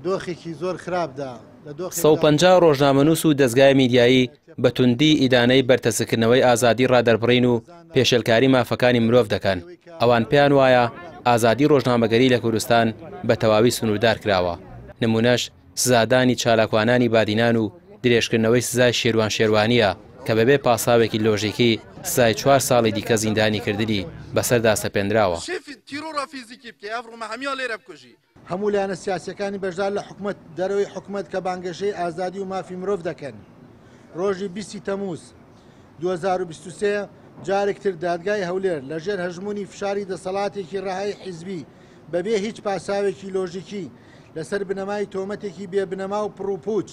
دۆخێکی زۆر خراپدا 150 ڕۆژنامەنووس و دەستگای میدیایی بە توندی ئیدانەی بەرتەسکردنەوەی ئازادی ڕادەربڕین و پێشێلکاری مافەکانی مرۆڤ دەکەن. ئەوان پێیان وایە ئازادی ڕۆژنامەگەری لە کوردستان بە تەواوی سنووردار کراوە. نمونەش سزادانی چالاکوانانی بادینان و درێژکردنەوەی سزای شێروان شێروانیە کە بەبێ پاساوێکی لۆژیکی سزای 4 ساڵی دیکە زیندانی کردنی بەسەردا سەپێنراوە. هەموو لایەنە سیاسیەکانی بەشدار لە حکومەت دەرەوەی حکومەت کە بانگەشەی ئازادی و مافی مرۆڤ دەکەن. ڕۆژی 20 تەمووز 2023 جارێکتر دادگای هەولێر لەژێر هەژمونی فشاری دەسەڵاتێکی ڕەهای حیزبی بەبێ هیچ پاساوێکی لۆژیکی لەسەر بنەمای تۆمەتێکی بێبنەما و پڕوپوچ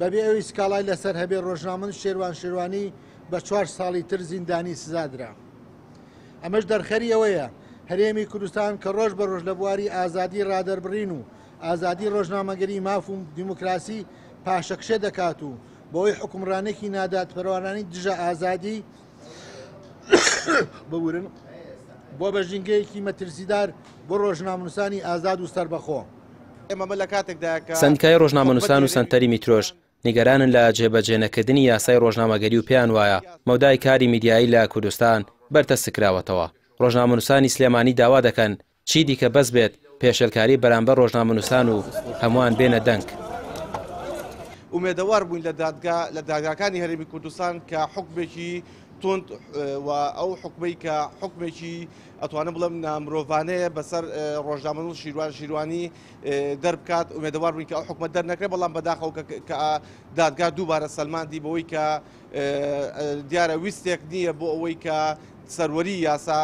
بەبێ ئەوەی سکاڵای لەسەر هەبێ ڕۆژنامەنووس شێروان شێروانی بە 4 ساڵی تر زیندانی سزادرا. ئەمەش دەرخەری ئەوەیە هەرێمی کوردستان کە ڕۆژ بە ڕۆژ لە بواری ئازادی ڕادەربڕین و ئازادی ڕۆژنامەگەری ماف و دیموکراسی پاشەکشە دەکات و بۆی حکومڕانێکی نادادپەروەرانی دژە ئازادی بورن بۆ بەژینگەیەکی مەترسیدار بۆ ڕۆژنامەنووسانی ئازاد و سەربەخۆ. سندکای ڕۆژنامەنووسان و سنتەری میترۆژ نیگەرانن لە جێبەجێنەکردنی یاسای ڕۆژنامەگەری و پێیان وایە مەودای کاری میدیایی لە کوردستان بەرتەسکراوەتەوە. ڕۆژنامەنووسانی سلێمانی داوا دەکەن چی دیکە بەس بێت پێشێلکاری بەرامبەر ڕۆژنامەنووسان و هەمووان بێنە دەنگ. ئومێدەوار بووین لە دادگاکانی هەرێمی کوردستان کە حکمێکی تند و ئەو حکمەی کە حکمێکی ئەتوانم بڵم نامرۆڤانەیە بەسەر ڕۆژنامەنووس شیروان شیروانی دەربکات. ئومێدەوار بووین کە ئەو حکومە دەرنەکرێت، بەڵام بەداخەوە کە دادگا دووبارە سەلماندی بەوەی کە دیارە ویستێک نییە بۆ ئەوەی کە سەروەری یاسا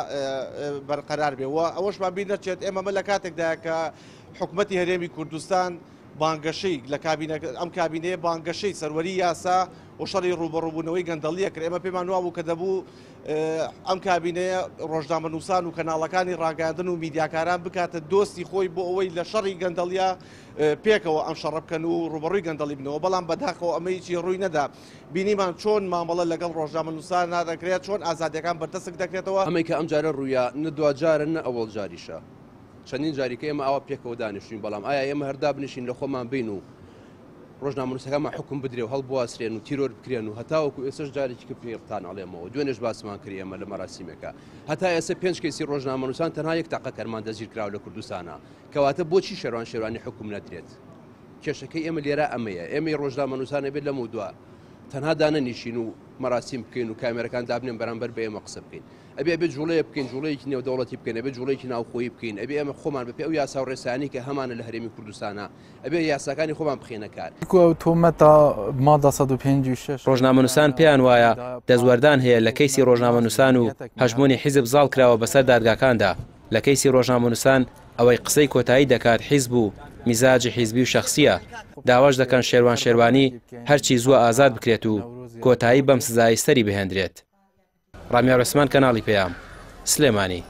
بەرقەرار بێ. ئەوەشمان بیر نەچێت ئێمە لە کاتێکدا کە حکومەتی هەرێمی کوردستان بانگەشەی لە ئەم کابینەیە بانگەشەی سەروەری یاسا و شەڕی ڕوبەڕووبوونەوەی گەندەڵیە کرد. ئێمە پێمان وابوو کە دەبوو ئەم کابینەیە ڕۆژنامەنووسان و کەناڵەکانی ڕاگەاندن و میدیاکاران بکاتە دۆستی خۆی بۆ ئەوەی لە شەڕی گەندەڵیا پێکەوە ئەم شەڕە بکەن و ڕوبەڕووی گەندەڵی بنەوە. بەڵام بەداخەوە ئەمەیکی ڕووی نەدا. بینیمان چۆن مامەڵە لەگەڵ ڕۆژنامەنووسان نادەکرێت، چۆن ئازادیەکان بەردەستک دەکرێتەوە. ئەمەی کە ئەم جارە ڕوویە نە دوجارن نە ئەوەڵ جاریشە. چەندین جاریکە ئێمە ئەوە پێکەوە دانیشتین، بەڵام ئایا ئێمە هەردا بنشین لە خۆمان بین و ڕۆژنامەنووسەکەمان حکم بدرێ و هەڵبواسرێن و تیرۆر بکرێن و هەتاوەکو ئێسش جارێکی کە پێتان ئەڵێمەوە دوێنێش باسمان کردی ئێمە لە مەراسیمێکە. هەتا ئێستا 5 کەیسی ڕۆژنامەنووسان تەنها 1 تاقە کەرمان دەگیر کراوە لە کوردستانە. کەواتە بۆچی شێروان شێروانی حکم نەدرێت؟ کێشەکەی ئێمە لێرە ئەمەیە. ئێمە ڕۆژنامەنووسانە بێت لەم دووە تەنها دانەنیشین و مەراسیم بکەین و کامێرەکان دابنێن بەرامبەر بە ئێمە قسە بکەین. ئەبێ ئەبێ جوڵەیە بکەین، جوڵەیەکی نێودەوڵەتی بکەین، ئەبێ جوڵەیەکی ناوخۆیی بکەین، ئەبێ ئێمە خۆمان بەپێ ئەو یاسا و ڕێسانی کە هەمانە لە هەرێمی کوردستانە ئەبێ یاساکانی خۆمان بخێنە کار. ڕۆژنامەنووسان پێیان وایە دەزوەردان هەیە لە کەیسی ڕۆژنامەنووسان و هەژمونی حیزب زاڵ کراوە بەسەر دادگاکاندا. لە کەیسی ڕۆژنامەنووسان ئەوەی قسەی کۆتایی دەکات حیزب و میزاجی حیزبی و شەخسیە. داواش دەکەن شێروان شێروانی هەرچی زووە ئازاد بکرێت و کۆتایی بەم سزای سەری بهێندرێت. ڕامیار عوسمان، کەناڵی پێیام، سلێمانی.